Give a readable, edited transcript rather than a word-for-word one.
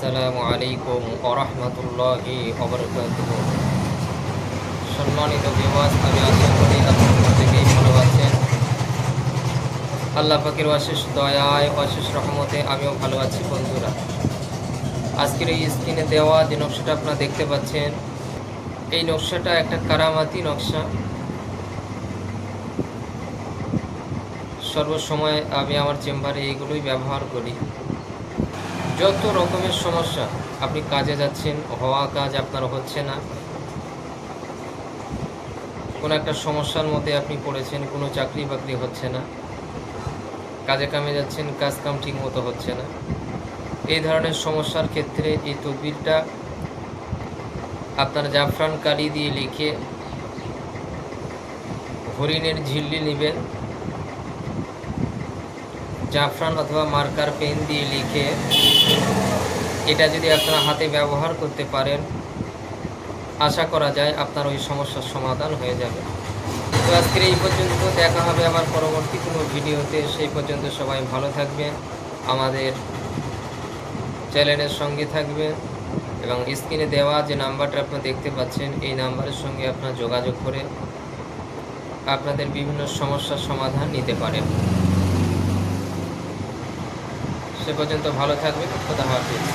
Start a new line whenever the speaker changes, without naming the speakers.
আসসালামু আলাইকুম ওয়া রাহমাতুল্লাহি ওয়া বারাকাতুহু। সম্মানিত ভিউয়ার্স, আমি আশা করি আপনারা প্রত্যেকেই ভালো আছেন। আল্লাহ পাকের অশেষ দয়ায়, অশেষ রহমতে আমিও ভালো আছি বন্ধুরা। আজকের এই স্ক্রিনে দেওয়া যে নকশাটা আপনারা দেখতে পাচ্ছেন, এই নকশাটা একটা কারামাতি নকশা। সর্বসময় আমি আমার চেম্বারে এইগুলোই ব্যবহার করি। যত রকমের সমস্যা, আপনি কাজে যাচ্ছেন, হওয়া কাজ আপনার হচ্ছে না, কোনো একটা সমস্যার মধ্যে আপনি পড়েছেন, কোনো চাকরি বাকরি হচ্ছে না, কাজে কামে যাচ্ছেন, কাজ কাম ঠিক মতো হচ্ছে না, এই ধরনের সমস্যার ক্ষেত্রে এই তদবিরটা আপনার জাফরান কালি দিয়ে লিখে হরিণের ঝিল্লি নেবেন, জাফরান অথবা মার্কার পেন দিয়ে লিখে এটা যদি আপনারা হাতে ব্যবহার করতে পারেন, আশা করা যায় আপনার ওই সমস্যার সমাধান হয়ে যাবে। তো আজকের এই পর্যন্ত, দেখা হবে আবার পরবর্তী কোনো ভিডিওতে। সেই পর্যন্ত সবাই ভালো থাকবেন, আমাদের চ্যানেলের সঙ্গে থাকবেন এবং স্ক্রিনে দেওয়া যে নাম্বারটা আপনারা দেখতে পাচ্ছেন, এই নাম্বারের সঙ্গে আপনারা যোগাযোগ করে আপনাদের বিভিন্ন সমস্যার সমাধান নিতে পারেন। সে পর্যন্ত ভালো থাকবেন। খোদা হাফেজ।